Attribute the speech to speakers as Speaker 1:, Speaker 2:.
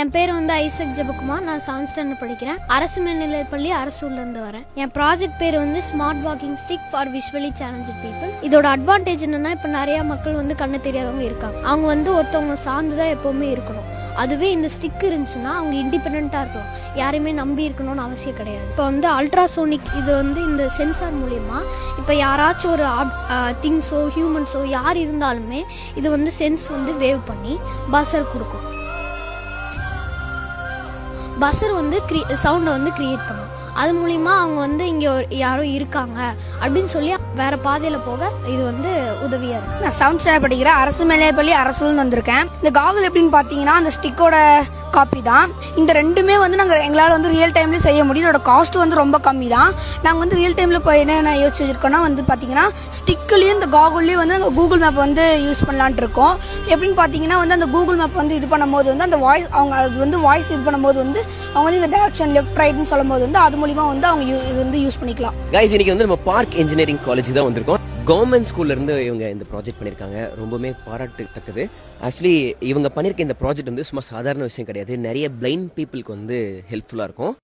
Speaker 1: என் பேர் வந்து ஐசக் ஜெபகுமார். நான் 7th ஸ்டாண்டர்ட் படிக்கிறேன். அரசு மேல்நிலைப்பள்ளி அரசூர்ல இருந்து வரேன். என் ப்ராஜெக்ட் பேர் வந்து smart walking stick for visually challenged people. இதோட அட்வான்டேஜ் என்னன்னா, இப்ப நிறைய மக்கள் வந்து கண்ணு தெரியாதவங்க இருக்காங்க. அவங்க வந்து ஒருத்தவங்க சார்ந்துதான் எப்பவுமே இருக்கணும். அதுவே இந்த ஸ்டிக் இருந்துச்சுன்னா அவங்க இண்டிபெண்டா இருக்கலாம். யாரையுமே நம்பி இருக்கணும்னு அவசியம் கிடையாது. இப்போ வந்து அல்ட்ராசோனிக் இது வந்து இந்த சென்சார் மூலியமா இப்போ யாராச்சும் ஒரு திங்ஸோ ஹியூமன்ஸோ யார் இருந்தாலுமே இது வந்து சென்ஸ் வந்து வேவ் பண்ணி பஸர் கொடுக்கும். பஸர் வந்து சவுண்டை வந்து கிரியேட் பண்ணும். அது மூலியமா அவங்க வந்து இங்க யாரோ இருக்காங்க அப்படின்னு சொல்லி வேற பாதையில போக இது வந்து உதவியா இருக்கு.
Speaker 2: நான் 7th ஸ்டாண்டர்ட் படிக்கிறேன். அரசு மேல்நிலைப்பள்ளி அரசூர்ல வந்திருக்கேன். இந்த காகுல் எப்படின்னு பாத்தீங்கன்னா அந்த ஸ்டிக்கோட காப்பி தான். இந்த ரெண்டுமே வந்து நாங்கள் எங்களால் வந்து ரியல் டைம்லேயே செய்ய முடியும். இதோட காஸ்ட் வந்து ரொம்ப கம்மி தான். நாங்கள் வந்து ரியல் டைமில் இப்போ என்னென்ன யோசிச்சு வச்சிருக்கோம்னா வந்து பார்த்தீங்கன்னா ஸ்டிக்லேயும் இந்த காகுல்லையும் வந்து நாங்கள் கூகுள் மேப் வந்து யூஸ் பண்ணலான்ட்டு இருக்கோம். எப்படின்னு பார்த்தீங்கன்னா வந்து அந்த கூகுள் மேப் வந்து இது பண்ணும்போது வந்து அந்த வாய்ஸ் அவங்க அது வந்து வாய்ஸ் இது பண்ணும்போது வந்து அவங்க வந்து இந்த டேரக்ஷன் லெஃப்ட் ரைட்னு சொல்லும் போது வந்து அது மூலியமா வந்து அவங்க இது வந்து யூஸ் பண்ணிக்கலாம்.
Speaker 3: கைஸ், இன்னைக்கு வந்து நம்ம பார்க் இன்ஜினியரிங் காலேஜ் தான் வந்திருக்கோம். கவர்மெண்ட் ஸ்கூல்ல இருந்து இவங்க இந்த ப்ராஜெக்ட் பண்ணிருக்காங்க. ரொம்பவே பாராட்டத்தக்கது. ஆக்சுவலி இவங்க பண்ணிருக்க இந்த ப்ராஜெக்ட் வந்து சும்மா சாதாரண விஷயம் கிடையாது. நிறைய பிளைண்ட் பீப்புளுக்கு வந்து ஹெல்ப்ஃபுல்லா இருக்கும்.